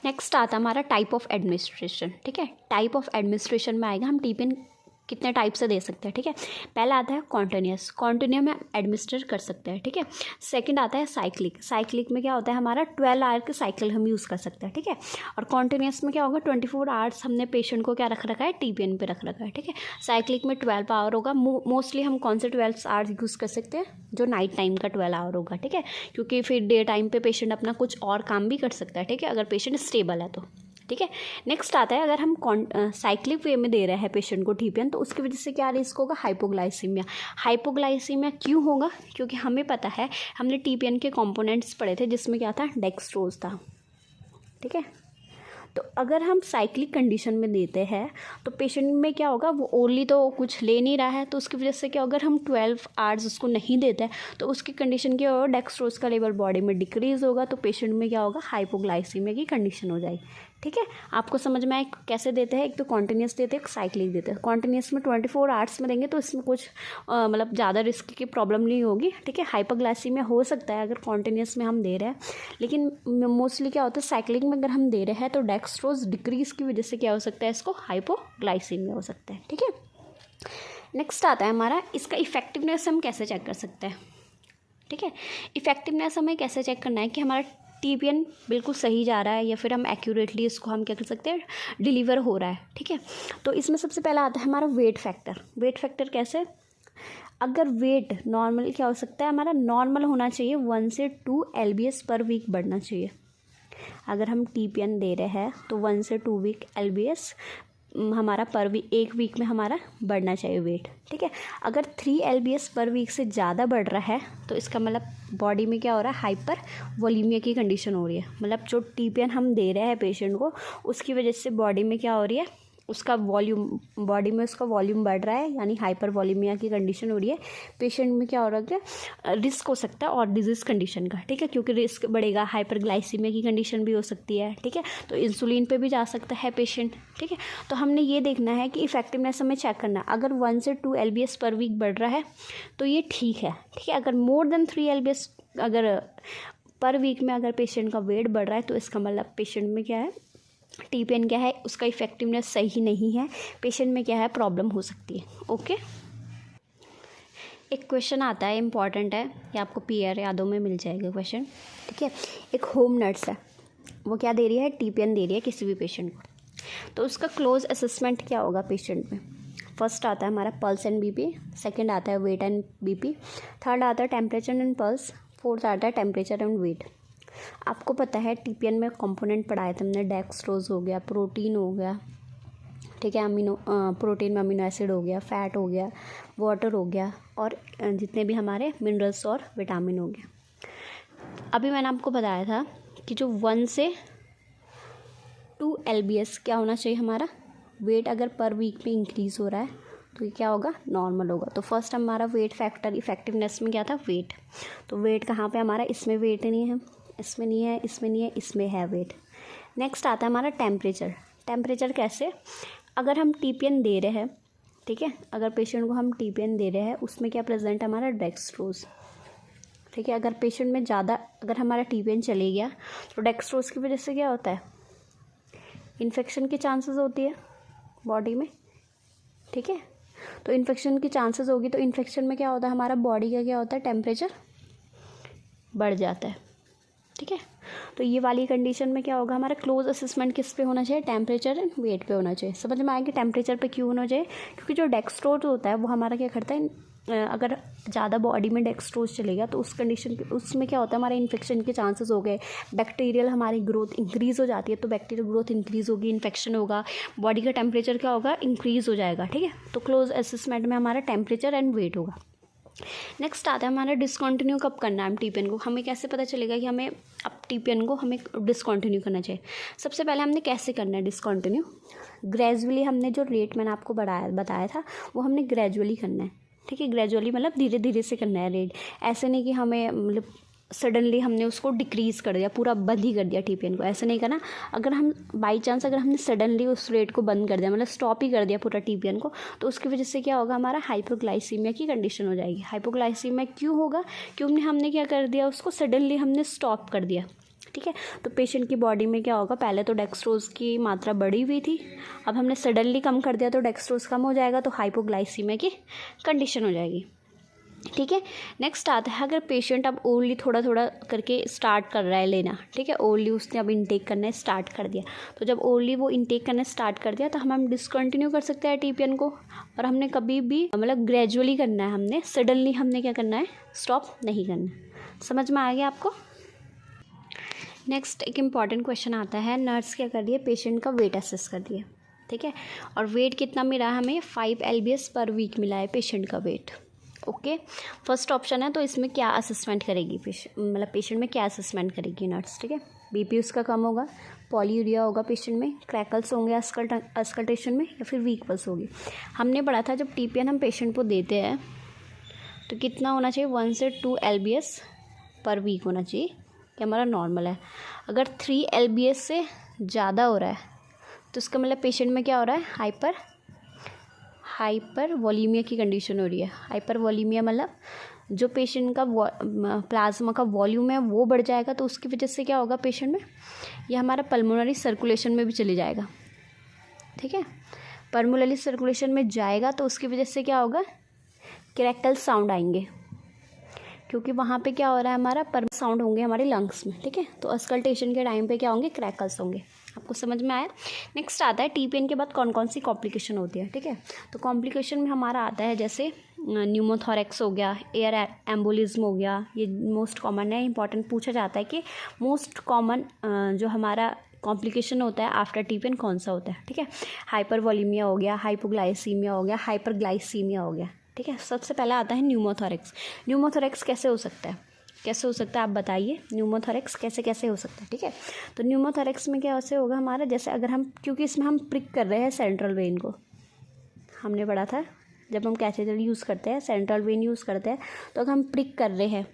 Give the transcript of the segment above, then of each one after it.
Next आता है हमारा टाइप ऑफ एडमिनिस्ट्रेशन। ठीक है, टाइप ऑफ एडमिनिस्ट्रेशन में आएगा हम टीपीएन कितने टाइप से दे सकते हैं। ठीक है, पहला आता है कॉन्टिन्यूस, कॉन्टिन्यू में एडमिनिस्टर कर सकते हैं। ठीक है, सेकंड आता है साइक्लिक, साइक्लिक में क्या होता है हमारा 12 आवर के साइकिल हम यूज़ कर सकते हैं। ठीक है, और कॉन्टिन्यूस में क्या होगा 24 आवर्स हमने पेशेंट को क्या रख रखा है, टीपीएन पे रख रखा है। ठीक है, साइक्लिक में 12 आवर होगा। मोस्टली हम कौन से 12 आवर्स यूज़ कर सकते हैं, जो नाइट टाइम का 12 आवर होगा। ठीक है, क्योंकि फिर डे टाइम पे पेशेंट अपना कुछ और काम भी कर सकता है। ठीक है, अगर पेशेंट स्टेबल है तो। ठीक है, नेक्स्ट आता है अगर हम साइक्लिक वे में दे रहे हैं पेशेंट को टीपीएन, तो उसकी वजह से क्या रिस्क होगा, हाइपोग्लाइसीमिया। हाइपोग्लाइसीमिया क्यों होगा, क्योंकि हमें पता है हमने टीपीएन के कंपोनेंट्स पढ़े थे जिसमें क्या था, डेक्सट्रोज था। ठीक है, तो अगर हम साइक्लिक कंडीशन में देते हैं तो पेशेंट में क्या होगा, वो ओरली तो कुछ ले नहीं रहा है, तो उसकी वजह से क्या, अगर हम 12 आवर्स उसको नहीं देते हैं तो उसकी कंडीशन क्या होगा, डेक्सट्रोज का लेवल बॉडी में डिक्रीज़ होगा, तो पेशेंट में क्या होगा, हाइपोग्लाइसीमिया की कंडीशन हो जाएगी। ठीक है, आपको समझ में आए कैसे देते हैं, एक तो कॉन्टिन्यूस देते हैं, एक साइक्लिक देते हैं। कॉन्टिन्यूस में 24 आवर्स में देंगे तो इसमें कुछ मतलब ज़्यादा रिस्क की प्रॉब्लम नहीं होगी। ठीक है, हाइपोग्लाइसीमिया हो सकता है अगर कॉन्टिन्यूस में हम दे रहे हैं, लेकिन मोस्टली क्या होता है साइक्लिक में अगर हम दे रहे हैं तो डेक्सट्रोज डिक्रीज की वजह से क्या हो सकता है, इसको हाइपोग्लाइसीमिया हो सकता है। ठीक है, नेक्स्ट आता है हमारा इसका इफेक्टिवनेस हम कैसे चेक कर सकते हैं। ठीक है, इफेक्टिवनेस हमें कैसे चेक करना है कि हमारा टीपीएन बिल्कुल सही जा रहा है या फिर हम एक्यूरेटली इसको हम क्या कर सकते हैं, डिलीवर हो रहा है। ठीक है, तो इसमें सबसे पहला आता है हमारा वेट फैक्टर। वेट फैक्टर कैसे, अगर वेट नॉर्मल क्या हो सकता है, हमारा नॉर्मल होना चाहिए 1 से 2 LBS पर वीक बढ़ना चाहिए। अगर हम टीपीएन दे रहे हैं तो 1 से 2 वीक LBS हमारा पर वीक, एक वीक में हमारा बढ़ना चाहिए वेट। ठीक है, अगर 3 LBS पर वीक से ज़्यादा बढ़ रहा है तो इसका मतलब बॉडी में क्या हो रहा है, हाइपर वोलीमिया की कंडीशन हो रही है। मतलब जो टीपीएन हम दे रहे हैं पेशेंट को उसकी वजह से बॉडी में क्या हो रही है, उसका वॉल्यूम, बॉडी में उसका वॉल्यूम बढ़ रहा है, यानी हाइपर वॉलीमिया की कंडीशन हो रही है। पेशेंट में क्या हो रहा है, रिस्क हो सकता है और डिजीज़ कंडीशन का। ठीक है, क्योंकि रिस्क बढ़ेगा, हाइपरग्लाइसीमिया की कंडीशन भी हो सकती है। ठीक है, तो इंसुलिन पे भी जा सकता है पेशेंट। ठीक है, तो हमने ये देखना है कि इफेक्टिवनेस हमें चेक करना है। अगर 1 से 2 LBS पर वीक बढ़ रहा है तो ये ठीक है। ठीक है, अगर मोर देन 3 LBS अगर पर वीक में अगर पेशेंट का वेट बढ़ रहा है तो इसका मतलब पेशेंट में क्या है, टीपीएन क्या है, उसका इफेक्टिवनेस सही नहीं है, पेशेंट में क्या है, प्रॉब्लम हो सकती है। ओके, एक क्वेश्चन आता है, इम्पॉर्टेंट है, ये आपको पीआर यादों में मिल जाएगा क्वेश्चन। ठीक है, एक होम नर्स है, वो क्या दे रही है, टीपीएन दे रही है किसी भी पेशेंट को, तो उसका क्लोज असेसमेंट क्या होगा पेशेंट में। फर्स्ट आता है हमारा पल्स एंड बीपी, सेकंड आता है वेट एंड बीपी, थर्ड आता है टेम्परेचर एंड पल्स, फोर्थ आता है टेम्परेचर एंड वेट। आपको पता है टीपीएन में कंपोनेंट पढ़ाए थे हमने, डेक्सट्रोज हो गया, प्रोटीन हो गया। ठीक है, प्रोटीन में अमीनो एसिड हो गया, फैट हो गया, वाटर हो गया, और जितने भी हमारे मिनरल्स और विटामिन हो गया। अभी मैंने आपको बताया था कि जो 1 से 2 LBS क्या होना चाहिए हमारा वेट, अगर पर वीक में इंक्रीज़ हो रहा है तो ये क्या होगा, नॉर्मल होगा। तो फर्स्ट हमारा वेट फैक्टर इफेक्टिवनेस में क्या था, वेट। तो वेट कहाँ पे हमारा, इसमें वेट नहीं है, इसमें नहीं है, इसमें नहीं है, इसमें है वेट। नेक्स्ट आता है हमारा टेम्परेचर। टेम्परेचर कैसे, अगर हम टीपीएन दे रहे हैं, ठीक है, अगर पेशेंट को हम टीपीएन दे रहे हैं उसमें क्या प्रेजेंट है हमारा, डेक्सट्रोज। ठीक है, अगर पेशेंट में ज़्यादा अगर हमारा टीपीएन चले गया तो डेक्सट्रोज की वजह से क्या होता है, इन्फेक्शन की चांसेस होती है बॉडी में। ठीक है, तो इन्फेक्शन की चांसेस होगी, तो इन्फेक्शन में क्या होता है, हमारा बॉडी का क्या होता है, टेम्परेचर बढ़ जाता है। ठीक है, तो ये वाली कंडीशन में क्या होगा, हमारा क्लोज असेसमेंट किस पे होना चाहिए, टेम्परेचर एंड वेट पे होना चाहिए। समझ में आएगी टेम्परेचर पे क्यों होना चाहिए, क्योंकि जो डेक्सट्रोज होता है वो हमारा क्या करता है, अगर ज़्यादा बॉडी में डेक्सट्रोज चलेगा तो उस कंडीशन उसमें क्या होता है, हमारे इन्फेक्शन के चांसेस हो गए, बैक्टीरियल हमारी ग्रोथ इंक्रीज़ हो जाती है, तो बैक्टीरियल ग्रोथ इंक्रीज़ होगी, इन्फेक्शन होगा, बॉडी का टेम्परेचर क्या होगा, इंक्रीज़ हो जाएगा। ठीक है, तो क्लोज असेसमेंट में हमारा टेम्परेचर एंड वेट होगा। नेक्स्ट आता है हमारा डिसकंटिन्यू कब करना है टीपीएन को, हमें कैसे पता चलेगा कि हमें अब टीपीएन को हमें डिसकंटिन्यू करना चाहिए। सबसे पहले हमने कैसे करना है डिसकंटिन्यू, ग्रेजुअली हमने जो रेट मैंने आपको बताया था वो हमने ग्रेजुअली करना है। ठीक है, ग्रेजुअली मतलब धीरे धीरे से करना है रेट, ऐसे नहीं कि हमें मतलब सडनली हमने उसको डिक्रीज़ कर दिया, पूरा बंद ही कर दिया टीपीएन को, ऐसे नहीं करना। अगर हम बाई चांस अगर हमने सडनली उस रेट को बंद कर दिया, मतलब स्टॉप ही कर दिया पूरा टीपीएन को, तो उसकी वजह से क्या होगा, हमारा हाइपोग्लाइसीमिया की कंडीशन हो जाएगी। हाइपोग्लाइसीमिया क्यों होगा, क्योंकि हमने क्या कर दिया, उसको सडनली हमने स्टॉप कर दिया। ठीक है। तो पेशेंट की बॉडी में क्या होगा, पहले तो डेक्सट्रोज की मात्रा बढ़ी हुई थी, अब हमने सडनली कम कर दिया तो डेक्सट्रोज कम हो जाएगा, तो हाइपोग्लाइसीमिया की कंडीशन हो जाएगी। ठीक है। नेक्स्ट आता है, अगर पेशेंट अब ओरली थोड़ा थोड़ा करके स्टार्ट कर रहा है लेना, ठीक है, ओरली उसने अब इनटेक करना स्टार्ट कर दिया, तो जब ओरली वो इनटेक करना स्टार्ट कर दिया तो हम डिसकंटिन्यू कर सकते हैं टीपीएन को, और हमने कभी भी मतलब ग्रेजुअली करना है, हमने सडनली हमने क्या करना है, स्टॉप नहीं करना। समझ में आ गया आपको। नेक्स्ट एक इम्पॉर्टेंट क्वेश्चन आता है, नर्स क्या कर रही है, पेशेंट का वेट असेस कर रही है, ठीक है, और वेट कितना मिला हमें, 5 LBS पर वीक मिला है पेशेंट का वेट। ओके, फर्स्ट ऑप्शन है, तो इसमें क्या असेसमेंट करेगी मतलब पेशेंट में क्या असेसमेंट करेगी नर्स, ठीक है, बीपी उसका कम होगा, पॉलीयूरिया होगा पेशेंट में, क्रैकल्स होंगे अस्कल्टेशन में, या फिर वीक पल्स होगी। हमने पढ़ा था जब टीपीएन हम पेशेंट को देते हैं तो कितना होना चाहिए, 1 से 2 LBS पर वीक होना चाहिए, कि हमारा नॉर्मल है। अगर 3 LBS से ज़्यादा हो रहा है तो इसका मतलब पेशेंट में क्या हो रहा है, हाइपर वॉलीमिया की कंडीशन हो रही है। हाइपर वॉलीमिया मतलब जो पेशेंट का प्लाज्मा का वॉल्यूम है वो बढ़ जाएगा, तो उसकी वजह से क्या होगा पेशेंट में, ये हमारा पल्मोनरी सर्कुलेशन में भी चले जाएगा, ठीक है, पल्मोनरी सर्कुलेशन में जाएगा तो उसकी वजह से क्या होगा, क्रैकल साउंड आएंगे, क्योंकि वहाँ पे क्या हो रहा है, हमारा पर साउंड होंगे हमारे लंग्स में, ठीक है, तो अस्कल्टेशन के टाइम पे क्या होंगे, क्रैकल्स होंगे। आपको समझ में आया। नेक्स्ट आता है, टीपीएन के बाद कौन कौन सी कॉम्प्लिकेशन होती है, ठीक है, तो कॉम्प्लिकेशन में हमारा आता है जैसे न्यूमोथोरैक्स हो गया, एयर एम्बोलिज्म हो गया, ये मोस्ट कॉमन है, इंपॉर्टेंट पूछा जाता है कि मोस्ट कॉमन जो हमारा कॉम्प्लिकेशन होता है आफ्टर टीपीएन कौन सा होता है, ठीक है, हाइपर वॉलीमिया हो गया, हाइपोग्लाइसीमिया हो गया, हाइपरग्लाइसीमिया हो गया, ठीक है। सबसे पहला आता है न्यूमोथोरैक्स। न्यूमोथोरैक्स कैसे हो सकता है, आप बताइए, न्यूमोथोरैक्स कैसे कैसे हो सकता है, ठीक है। तो न्यूमोथोरैक्स में क्या ऐसे होगा हमारा, जैसे अगर हम, क्योंकि इसमें हम प्रिक कर रहे हैं सेंट्रल वेन को, हमने पढ़ा था जब हम कैथेटर यूज़ करते हैं, सेंट्रल वेन यूज़ करते हैं, तो अगर हम प्रिक कर रहे हैं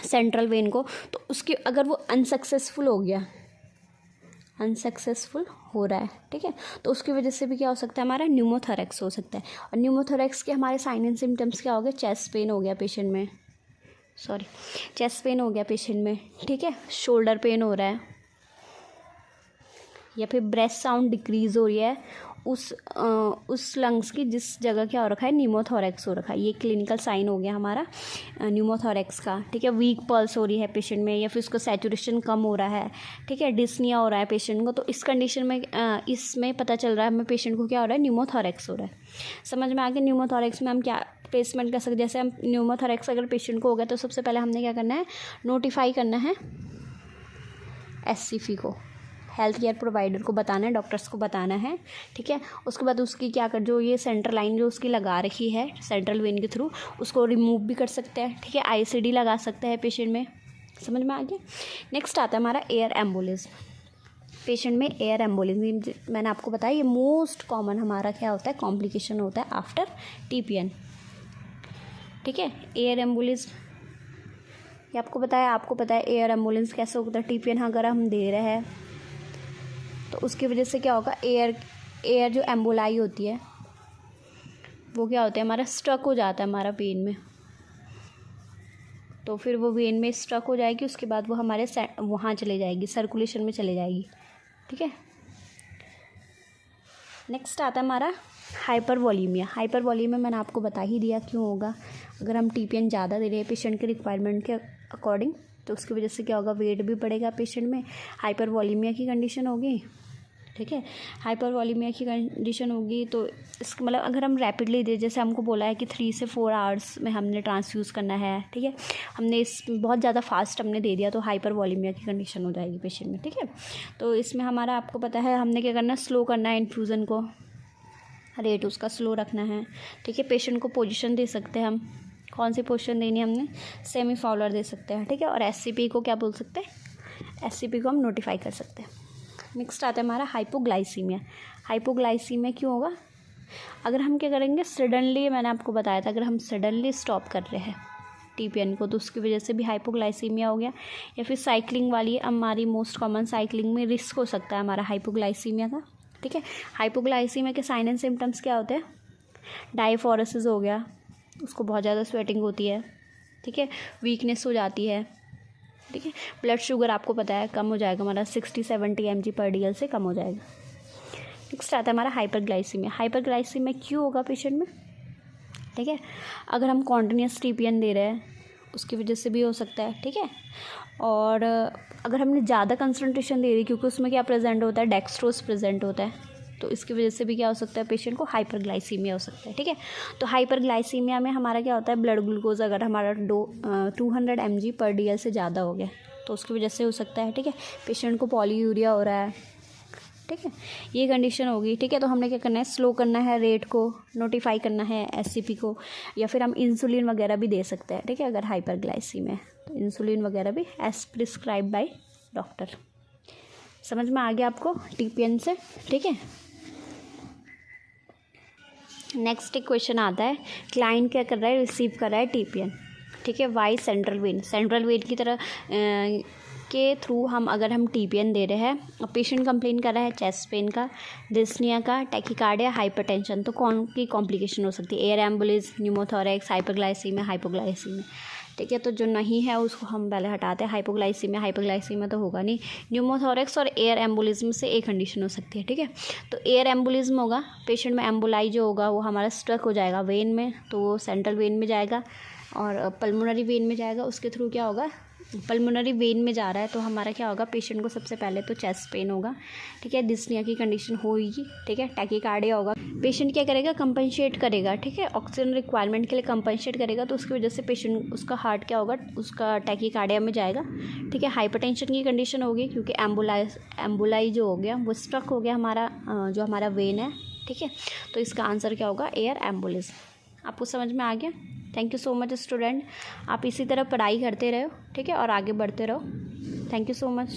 सेंट्रल वेन को, तो उसकी अगर वो अनसक्सेसफुल हो रहा है, ठीक है, तो उसकी वजह से भी क्या हो सकता है, हमारा न्यूमोथोरैक्स हो सकता है। और न्यूमोथोरैक्स के हमारे साइन एंड सिम्टम्स क्या हो गए, चेस्ट पेन हो गया पेशेंट में, ठीक है, शोल्डर पेन हो रहा है, या फिर ब्रेस्ट साउंड डिक्रीज़ हो रही है, उस लंग्स की जिस जगह क्या हो रखा है, न्यूमोथोरैक्स हो रखा है, ये क्लिनिकल साइन हो गया हमारा न्यूमोथोरैक्स का, ठीक है। वीक पल्स हो रही है पेशेंट में, या फिर उसका सैचुरेशन कम हो रहा है, ठीक है, डिस्निया हो रहा है पेशेंट को, तो इस कंडीशन में इसमें पता चल रहा है हमें पेशेंट को क्या हो रहा है, न्यूमोथोरैक्स हो रहा है। समझ में आ गया। न्यूमोथोरैक्स में हम क्या प्लेसमेंट कर सकते, जैसे हम न्यूमोथोरैक्स अगर पेशेंट को हो गया तो सबसे पहले हमने क्या करना है, नोटिफाई करना है SCP को, हेल्थ केयर प्रोवाइडर को बताना है, डॉक्टर्स को बताना है, ठीक है। उसके बाद उसकी क्या कर, जो ये सेंट्रल लाइन जो उसकी लगा रखी है सेंट्रल वेन के थ्रू, उसको रिमूव भी कर सकते हैं, ठीक है, ICD लगा सकते हैं पेशेंट में। समझ में आ गया। नेक्स्ट आता है हमारा एयर एम्बोलिज्म। पेशेंट में एयर एम्बोलिज्म, मैंने आपको बताया ये मोस्ट कॉमन हमारा क्या होता है, कॉम्प्लिकेशन होता है आफ्टर टीपीएन, ठीक है। एयर एम्बोलिज्म ये आपको पता है एयर एम्बुलेंस कैसे होता है, टीपीएन अगर हम दे रहे हैं तो उसकी वजह से क्या होगा, एयर जो एम्बोलाई होती है वो क्या होता है, हमारा स्ट्रक हो जाता है हमारा वेन में, तो फिर वो वेन में स्ट्रक हो जाएगी, उसके बाद वो हमारे वहाँ चले जाएगी, सर्कुलेशन में चले जाएगी, ठीक है। नेक्स्ट आता है हमारा हाइपर वॉलीमिया मैंने आपको बता ही दिया क्यों होगा, अगर हम टीपीएन ज़्यादा दे रहे हैं पेशेंट के रिक्वायरमेंट के अकॉर्डिंग, तो उसकी वजह से क्या होगा, वेट भी बढ़ेगा पेशेंट में, हाइपर वॉलीमिया की कंडीशन होगी, ठीक है। हाइपर वॉलीमिया की कंडीशन होगी तो इसका मतलब अगर हम रैपिडली दे, जैसे हमको बोला है कि 3 से 4 आवर्स में हमने ट्रांसफ्यूज़ करना है, ठीक है, हमने इस बहुत ज़्यादा फास्ट हमने दे दिया तो हाइपर वॉलीमिया की कंडीशन हो जाएगी पेशेंट में, ठीक है। तो इसमें हमारा आपको पता है हमने क्या करना है, स्लो करना है इन्फ्यूज़न को, रेट उसका स्लो रखना है, ठीक है। पेशेंट को पोजीशन दे सकते हैं हम, कौन सी पोजीशन देनी है हमने, सेमी फाउलर दे सकते हैं, ठीक है। और SCP को क्या बोल सकते हैं, SCP को हम नोटिफाई कर सकते हैं। नेक्स्ट आता है हमारा हाइपोग्लाइसीमिया क्यों होगा, अगर हम क्या करेंगे सडनली, मैंने आपको बताया था अगर हम सडनली स्टॉप कर रहे हैं टीपीएन को तो उसकी वजह से भी हाइपोग्लाइसीमिया हो गया, या फिर साइकिलिंग वाली हमारी मोस्ट कॉमन साइकिलिंग में रिस्क हो सकता है हमारा हाइपोग्लाइसीमिया का, ठीक है। हाइपोग्लाइसीमिया के साइन एंड सिम्टम्स क्या होते हैं, डायफोरेसिस हो गया, उसको बहुत ज़्यादा स्वेटिंग होती है, ठीक है, वीकनेस हो जाती है, ठीक है। ब्लड शुगर आपको पता है कम हो जाएगा हमारा 60-70 mg/dl से कम हो जाएगा। नेक्स्ट आता है हमारा हाइपरग्लाइसीमिया। हाइपरग्लाइसीमिया क्यों होगा पेशेंट में, ठीक है। अगर हम कॉन्टिन्यूस TPN दे रहे हैं उसकी वजह से भी हो सकता है, ठीक है। और अगर हमने ज़्यादा कंसंट्रेशन दे दी, क्योंकि उसमें क्या प्रेजेंट होता है, डेक्सट्रोज प्रेजेंट होता है, तो इसकी वजह से भी क्या हो सकता है, पेशेंट को हाइपरग्लाइसीमिया हो सकता है, ठीक है। तो हाइपरग्लाइसीमिया में हमारा क्या होता है, ब्लड ग्लूकोज अगर हमारा 200 mg/dl से ज़्यादा हो गया तो उसकी वजह से हो सकता है, ठीक है। पेशेंट को पॉलीयूरिया हो रहा है, ठीक है, ये कंडीशन होगी, ठीक है। तो हमने क्या करना है, स्लो करना है रेट को, नोटिफाई करना है SCP को, या फिर हम इंसुलिन वगैरह भी दे सकते हैं, ठीक है। अगर हाइपरग्लाइसीमिया है तो इंसुलिन वगैरह भी एज प्रिस्क्राइब बाय डॉक्टर। समझ में आ गया आपको TPN से, ठीक है। नेक्स्ट एक क्वेश्चन आता है, क्लाइंट क्या कर रहा है, रिसीव कर रहा है TPN, ठीक है, वाई सेंट्रल वेन की तरह के थ्रू अगर हम TPN दे रहे हैं और पेशेंट कंप्लेन कर रहा है चेस्ट पेन का, डिस्निया का, टैकीकार्डिया, हाइपरटेंशन, तो कौन की कॉम्प्लिकेशन हो सकती है, एयर एम्बुलिस, न्यूमोथोरैक्स, हाइपरग्लाइसीमिया, हाइपोग्लाइसीमिया, ठीक है। तो जो नहीं है उसको हम पहले हटाते हैं। हाइपोग्लाइसीमिया तो होगा नहीं, न्यूमोथोरैक्स और एयर एम्बुलिज्म से एक कंडीशन हो सकती है, ठीक है। तो एयर एम्बुलिज्म होगा, पेशेंट में एम्बुलाई जो होगा वो हमारा स्ट्रक हो जाएगा वेन में, तो वो सेंट्रल वेन में जाएगा और पल्मोनरी वेन में जाएगा, उसके थ्रू क्या होगा, पल्मोनरी वेन में जा रहा है तो हमारा क्या होगा, पेशेंट को सबसे पहले तो चेस्ट पेन होगा, ठीक है, डिस्निया की कंडीशन होगी, ठीक है, टैकीकार्डिया होगा, पेशेंट क्या करेगा, कंपनसेट करेगा, ठीक है, ऑक्सीजन रिक्वायरमेंट के लिए कंपनसेट करेगा, तो उसकी वजह से पेशेंट उसका हार्ट क्या होगा, उसका टैकीकार्डिया में जाएगा, ठीक है। हाइपरटेंशन की कंडीशन होगी क्योंकि एम्बुलाई जो हो गया वो स्ट्रक हो गया हमारा जो हमारा वेन है, ठीक है। तो इसका आंसर क्या होगा, एयर एम्बुलिज्म। आपको समझ में आ गया। Thank you so much student, आप इसी तरह पढ़ाई करते रहो, ठीक है, और आगे बढ़ते रहो। Thank you so much.